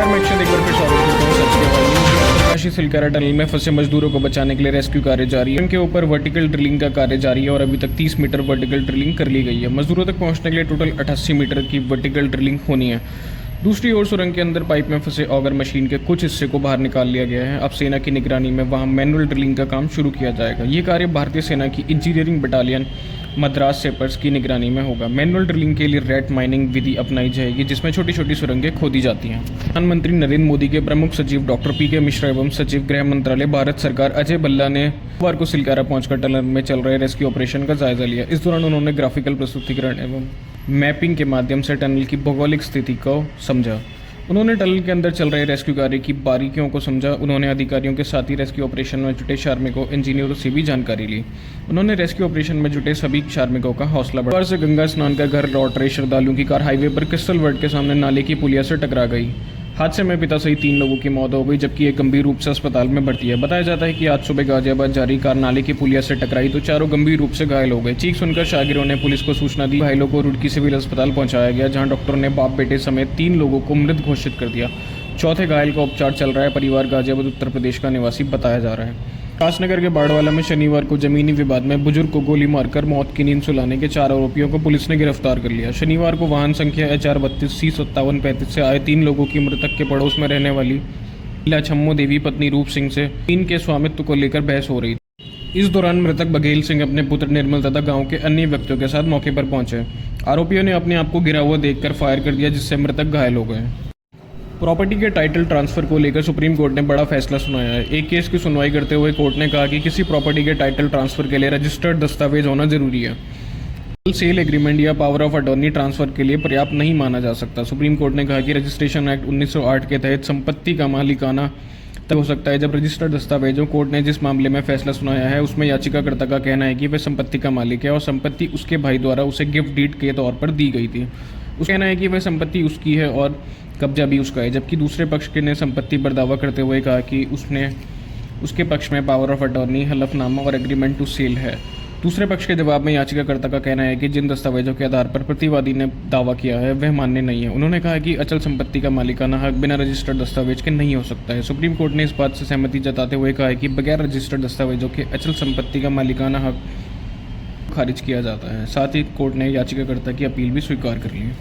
नमस्कार, मैं अक्षय एक बार फिर स्वागत करता हूँ सच के हवाले न्यूज़ में। उत्तरकाशी सिलकारा टनल में फंसे मजदूरों को बचाने के लिए रेस्क्यू कार्य जारी है। इनके ऊपर वर्टिकल ड्रिलिंग का कार्य जारी है और अभी तक 30 मीटर वर्टिकल ड्रिलिंग कर ली गई है। मजदूरों तक पहुंचने के लिए टोटल 88 मीटर की वर्टिकल ड्रिलिंग होनी है। दूसरी ओर सुरंग के अंदर पाइप में फंसे ऑगर मशीन के कुछ हिस्से को बाहर निकाल लिया गया है। अब सेना की निगरानी में वहां मैनुअल ड्रिलिंग का काम शुरू किया जाएगा। ये कार्य भारतीय सेना की इंजीनियरिंग बटालियन मद्रास सेपर्स की निगरानी में होगा। मैनुअल ड्रिलिंग के लिए रैट माइनिंग विधि अपनाई जाएगी, जिसमें छोटी छोटी सुरंगें खोदी जाती हैं। प्रधानमंत्री नरेंद्र मोदी के प्रमुख सचिव डॉक्टर पी के मिश्रा एवं सचिव गृह मंत्रालय भारत सरकार अजय भल्ला ने बुधवार को सिलकारा पहुंचकर टनल में चल रहे रेस्क्यू ऑपरेशन का जायजा लिया। इस दौरान उन्होंने ग्राफिकल प्रस्तुतिकरण एवं मैपिंग के माध्यम से टनल की भौगोलिक स्थिति को समझा। उन्होंने टनल के अंदर चल रहे रेस्क्यू कार्य की बारीकियों को समझा। उन्होंने अधिकारियों के साथ ही रेस्क्यू ऑपरेशन में जुटे श्रमिकों इंजीनियरों से भी जानकारी ली। उन्होंने रेस्क्यू ऑपरेशन में जुटे सभी श्रमिकों का हौसला बढ़ाया। से गंगा स्नान कर घर लौट रहे श्रद्धालुओं की कार हाईवे पर क्रिस्टल वर्ल्ड के सामने नाले की पुलिया से टकरा गई। हादसे में पिता सहित 3 लोगों की मौत हो गई, जबकि एक गंभीर रूप से अस्पताल में भर्ती है। बताया जाता है कि आज सुबह गाजियाबाद जा रही कार नाले की पुलिया से टकराई तो चारों गंभीर रूप से घायल हो गए। चीख सुनकर शागिरों ने पुलिस को सूचना दी। घायलों को रुड़की सिविल अस्पताल पहुंचाया गया, जहां डॉक्टरों ने बाप बेटे समेत 3 लोगों को मृत घोषित कर दिया। चौथे घायल का उपचार चल रहा है। परिवार गाजियाबाद उत्तर प्रदेश का निवासी बताया जा रहा है। कासनगर के बाड़वाला में शनिवार को जमीनी विवाद में बुजुर्ग को गोली मारकर मौत की नींद सुलाने के 4 आरोपियों को पुलिस ने गिरफ्तार कर लिया। शनिवार को वाहन संख्या HR 32C5735 से आए 3 लोगों की मृतक के पड़ोस में रहने वाली छम्मो देवी पत्नी रूप सिंह से इन के स्वामित्व को लेकर बहस हो रही थी। इस दौरान मृतक बघेल सिंह अपने पुत्र निर्मल तथा गाँव के अन्य व्यक्तियों के साथ मौके पर पहुंचे। आरोपियों ने अपने आप को गिरा हुआ देखकर फायर कर दिया, जिससे मृतक घायल हो गए। प्रॉपर्टी के टाइटल ट्रांसफर को लेकर सुप्रीम कोर्ट ने बड़ा फैसला सुनाया है। एक केस की सुनवाई करते हुए कोर्ट ने कहा कि किसी प्रॉपर्टी के टाइटल ट्रांसफर के लिए रजिस्टर्ड दस्तावेज होना जरूरी है। सेल एग्रीमेंट या पावर ऑफ अटॉर्नी ट्रांसफर के लिए पर्याप्त नहीं माना जा सकता। सुप्रीम कोर्ट ने कहा कि रजिस्ट्रेशन एक्ट 1908 के तहत संपत्ति का मालिकाना तब हो सकता है जब रजिस्टर्ड दस्तावेजों कोर्ट ने जिस मामले में फैसला सुनाया है उसमें याचिकाकर्ता का कहना है कि वह संपत्ति का मालिक है और संपत्ति उसके भाई द्वारा उसे गिफ्ट डीड के तौर पर दी गई थी। उसका कहना है कि वह संपत्ति उसकी है और कब्जा भी उसका है, जबकि दूसरे पक्ष के ने संपत्ति पर दावा करते हुए कहा कि उसके पक्ष में पावर ऑफ अटॉर्नी, हलफनामा और एग्रीमेंट टू सेल है। दूसरे पक्ष के जवाब में याचिकाकर्ता का कहना है कि जिन दस्तावेजों के आधार पर प्रतिवादी ने दावा किया है वह मान्य नहीं है। उन्होंने कहा कि अचल संपत्ति का मालिकाना हक बिना रजिस्टर्ड दस्तावेज के नहीं हो सकता है। सुप्रीम कोर्ट ने इस बात से सहमति जताते हुए कहा है कि बगैर रजिस्टर्ड दस्तावेजों के अचल संपत्ति का मालिकाना हक खारिज किया जाता है। साथ ही कोर्ट ने याचिकाकर्ता की अपील भी स्वीकार कर ली।